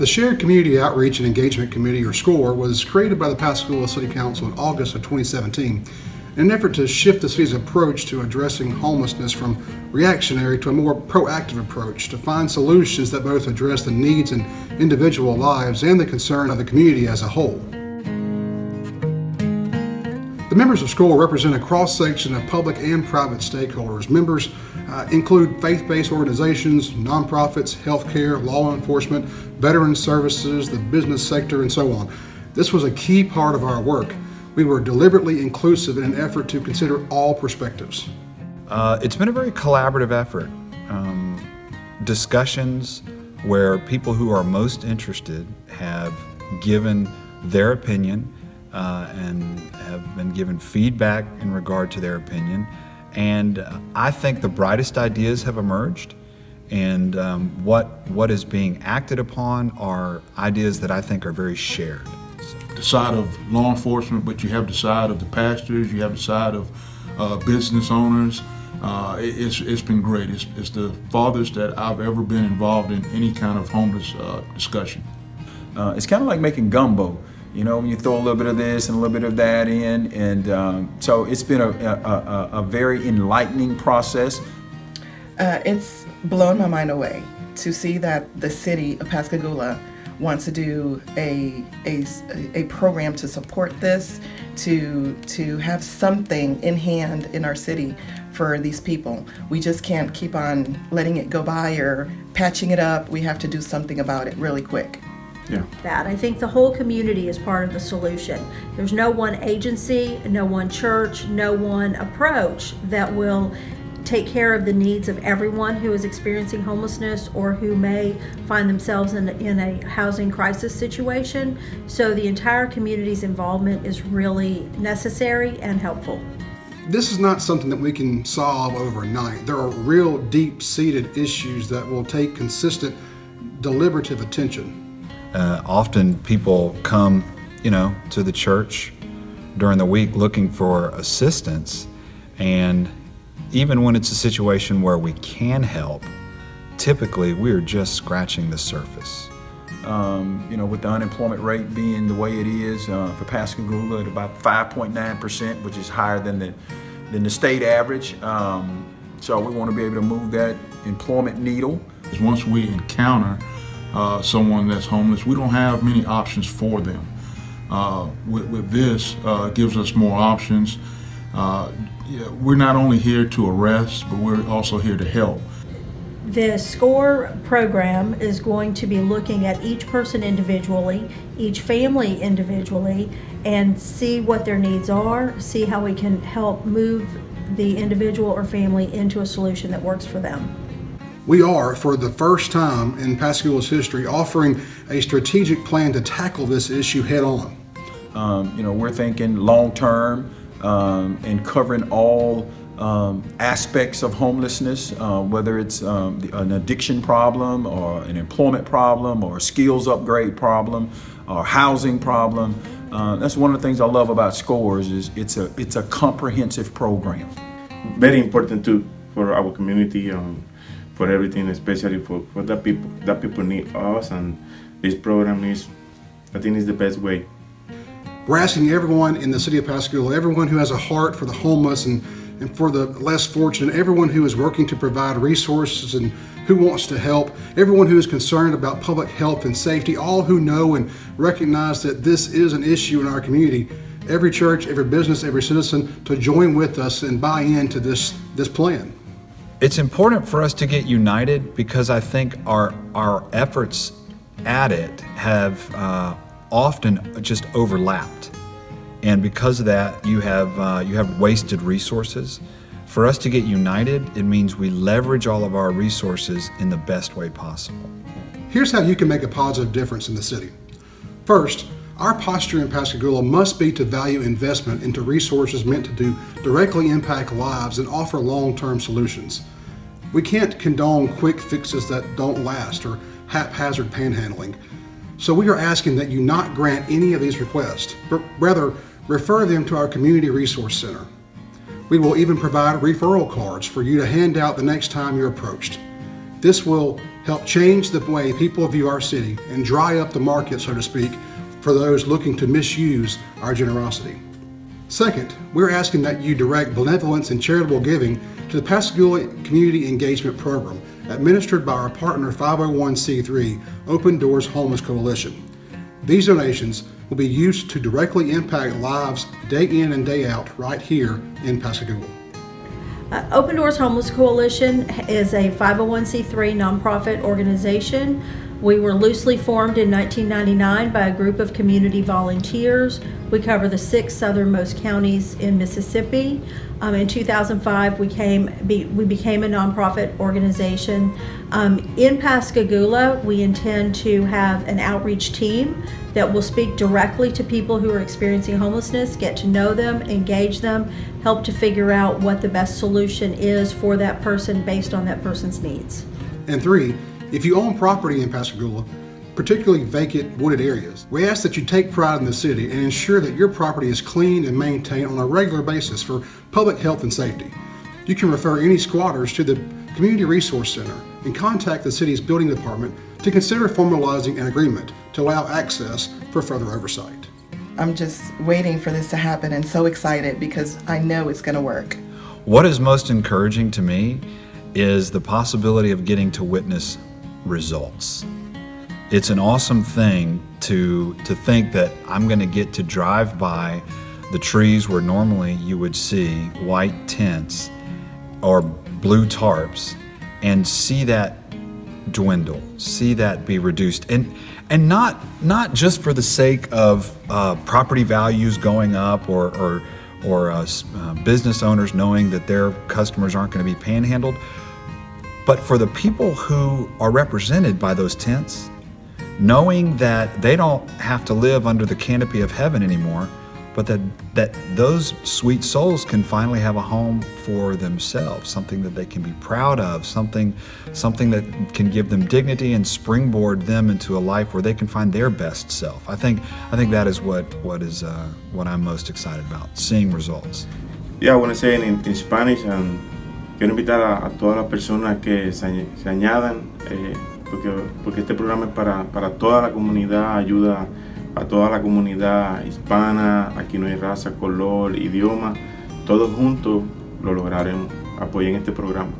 The Shared Community Outreach and Engagement Committee, or SCORE, was created by the Pascagoula City Council in August of 2017 in an effort to shift the city's approach to addressing homelessness from reactionary to a more proactive approach to find solutions that both address the needs in individual lives and the concern of the community as a whole. The members of SCORE represent a cross-section of public and private stakeholders. Members include faith-based organizations, nonprofits, healthcare, law enforcement, veteran services, the business sector, and so on. This was a key part of our work. We were deliberately inclusive in an effort to consider all perspectives. It's been a very collaborative effort. Discussions where people who are most interested have given their opinion and have been given feedback in regard to their opinion. And I think the brightest ideas have emerged, and what is being acted upon are ideas that I think are very shared. The side of law enforcement, but you have the side of the pastors, you have the side of business owners. It's been great. It's the farthest that I've ever been involved in any kind of homeless discussion. It's kind of like making gumbo. You know, when you throw a little bit of this and a little bit of that in, and so it's been a very enlightening process. It's blown my mind away to see that the city of Pascagoula wants to do a program to support this, to have something in hand in our city for these people. We just can't keep on letting it go by or patching it up. We have to do something about it really quick. Yeah. That I think the whole community is part of the solution. There's no one agency, no one church, no one approach that will take care of the needs of everyone who is experiencing homelessness or who may find themselves in a housing crisis situation. So the entire community's involvement is really necessary and helpful. This is not something that we can solve overnight. There are real deep-seated issues that will take consistent, deliberative attention. Often people come, to the church during the week looking for assistance, and even when it's a situation where we can help, typically we're just scratching the surface. With the unemployment rate being the way it is for Pascagoula at about 5.9%, which is higher than the state average. So we want to be able to move that employment needle. Once we encounter someone that's homeless, we don't have many options for them. With this, gives us more options. We're not only here to arrest, but we're also here to help. The SCORE program is going to be looking at each person individually, each family individually, and see what their needs are, see how we can help move the individual or family into a solution that works for them. We are, for the first time in Pascagoula's history, offering a strategic plan to tackle this issue head on. We're thinking long-term and covering all aspects of homelessness, whether it's an addiction problem or an employment problem or a skills upgrade problem or housing problem. That's one of the things I love about SCORES is it's a comprehensive program. Very important too for our community, for everything, especially for the people. That people need us, and this program I think is the best way. We're asking everyone in the city of Pascagoula, everyone who has a heart for the homeless and for the less fortunate, everyone who is working to provide resources and who wants to help, everyone who is concerned about public health and safety, all who know and recognize that this is an issue in our community, every church, every business, every citizen to join with us and buy into this plan. It's important for us to get united because I think our efforts at it have often just overlapped. And because of that, you have wasted resources. For us to get united, it means we leverage all of our resources in the best way possible. Here's how you can make a positive difference in the city. First, our posture in Pascagoula must be to value investment into resources meant to directly impact lives and offer long-term solutions. We can't condone quick fixes that don't last or haphazard panhandling. So we are asking that you not grant any of these requests, but rather refer them to our Community Resource Center. We will even provide referral cards for you to hand out the next time you're approached. This will help change the way people view our city and dry up the market, so to speak, for those looking to misuse our generosity. Second, we're asking that you direct benevolence and charitable giving to the Pascagoula Community Engagement Program, administered by our partner 501c3 Open Doors Homeless Coalition. These donations will be used to directly impact lives day in and day out right here in Pascagoula. Open Doors Homeless Coalition is a 501c3 nonprofit organization. We were loosely formed in 1999 by a group of community volunteers. We cover the 6 southernmost counties in Mississippi. In 2005, we became a nonprofit organization. In Pascagoula, we intend to have an outreach team that will speak directly to people who are experiencing homelessness, get to know them, engage them, help to figure out what the best solution is for that person based on that person's needs. And 3, if you own property in Pascagoula, particularly vacant wooded areas, we ask that you take pride in the city and ensure that your property is cleaned and maintained on a regular basis for public health and safety. You can refer any squatters to the Community Resource Center and contact the city's building department to consider formalizing an agreement to allow access for further oversight. I'm just waiting for this to happen and so excited because I know it's going to work. What is most encouraging to me is the possibility of getting to witness results. It's an awesome thing to think that I'm going to get to drive by the trees where normally you would see white tents or blue tarps and see that dwindle, see that be reduced, and not just for the sake of property values going up or business owners knowing that their customers aren't going to be panhandled, but for the people who are represented by those tents, knowing that they don't have to live under the canopy of heaven anymore, but that those sweet souls can finally have a home for themselves, something that they can be proud of, something that can give them dignity and springboard them into a life where they can find their best self. I think that is what I'm most excited about, seeing results. Yeah, I want to say in Spanish, quiero invitar a todas las personas que se añadan, porque este programa es para toda la comunidad, ayuda a toda la comunidad hispana. Aquí no hay raza, color, idioma, todos juntos lo lograremos. Apoyen este programa.